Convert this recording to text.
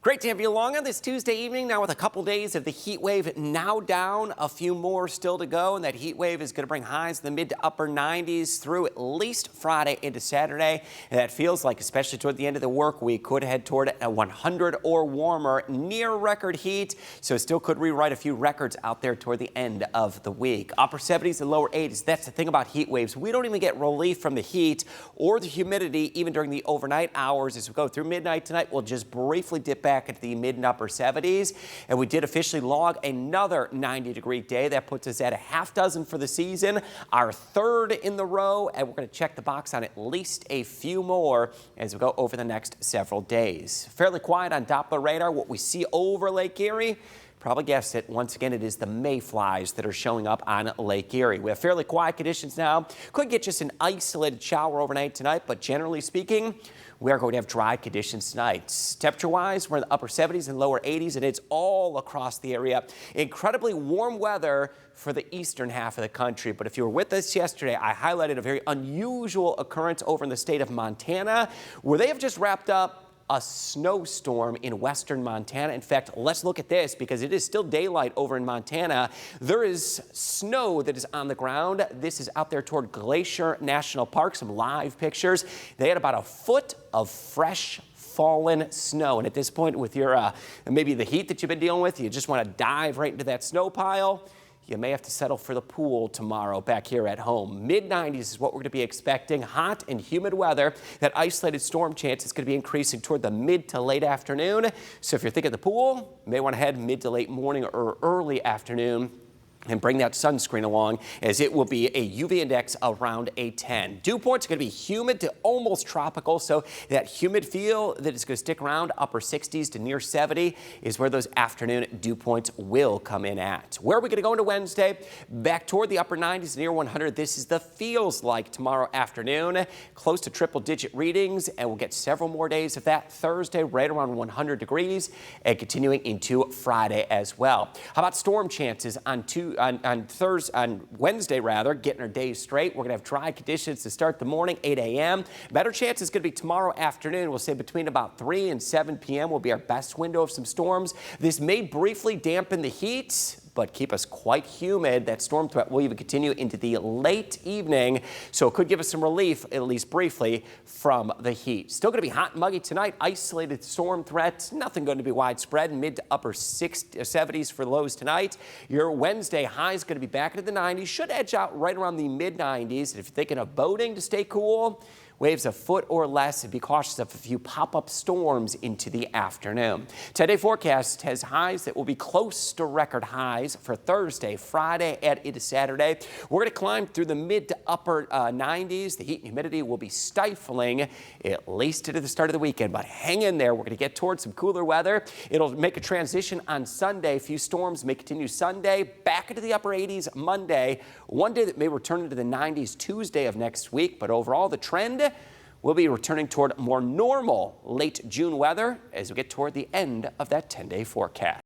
Great to have you along on this Tuesday evening. Now with a couple days of the heat wave now down, a few more still to go, and that heat wave is going to bring highs in the mid to upper 90s through at least Friday into Saturday. And that feels like, especially toward the end of the work week, could head toward a 100 or warmer, near record heat. So it still could rewrite a few records out there toward the end of the week. Upper 70s and lower 80s. That's the thing about heat waves. We don't even get relief from the heat or the humidity even during the overnight hours. As we go through midnight tonight, we'll just briefly dip back into the mid and upper 70s, and we did officially log another 90-degree day. That puts us at a half dozen for the season, our third in the row, and we're going to check the box on at least a few more as we go over the next several days. Fairly quiet on Doppler radar. What we see over Lake Erie, probably guessed it. Once again, it is the mayflies that are showing up on Lake Erie. We have fairly quiet conditions now. Could get just an isolated shower overnight tonight, but generally speaking, we are going to have dry conditions tonight. Temperature-wise, we're in the upper 70s and lower 80s, and it's all across the area. Incredibly warm weather for the eastern half of the country. But if you were with us yesterday, I highlighted a very unusual occurrence over in the state of Montana, where they have just wrapped up a snowstorm in western Montana. In fact, let's look at this because it is still daylight over in Montana. There is snow that is on the ground. This is out there toward Glacier National Park. Some live pictures. They had about a foot of fresh fallen snow. And at this point, with your maybe the heat that you've been dealing with, you just want to dive right into that snow pile. You may have to settle for the pool tomorrow back here at home. Mid-90s is what we're going to be expecting. Hot and humid weather. That isolated storm chance is going to be increasing toward the mid to late afternoon. So if you're thinking the pool, you may want to head mid to late morning or early afternoon and bring that sunscreen along, as it will be a UV index around a 10. Dew points are going to be humid to almost tropical, so that humid feel that is going to stick around upper 60s to near 70 is where those afternoon dew points will come in at. Where are we going to go into Wednesday? Back toward the upper 90s, near 100. This is the feels like tomorrow afternoon, close to triple-digit readings, and we'll get several more days of that Thursday, right around 100 degrees, and continuing into Friday as well. How about storm chances on Wednesday, getting our days straight? We're going to have dry conditions to start the morning, 8 a.m. Better chance is going to be tomorrow afternoon. We'll say between about 3 and 7 p.m. will be our best window of some storms. This may briefly dampen the heat, but keep us quite humid. That storm threat will even continue into the late evening, so it could give us some relief, at least briefly, from the heat. Still going to be hot and muggy tonight. Isolated storm threats, nothing going to be widespread. Mid to upper 70s for lows tonight. Your Wednesday high is going to be back into the 90s. Should edge out right around the mid-90s. If you're thinking of boating to stay cool, waves a foot or less, and be cautious of a few pop-up storms into the afternoon. Today forecast has highs that will be close to record highs for Thursday, Friday, and into Saturday. We're going to climb through the mid to upper 90s. The heat and humidity will be stifling at least into the start of the weekend, but hang in there. We're going to get towards some cooler weather. It'll make a transition on Sunday. A few storms may continue Sunday, back into the upper 80s Monday. One day that may return into the 90s Tuesday of next week, but overall the trend we'll be returning toward more normal late June weather as we get toward the end of that 10-day forecast.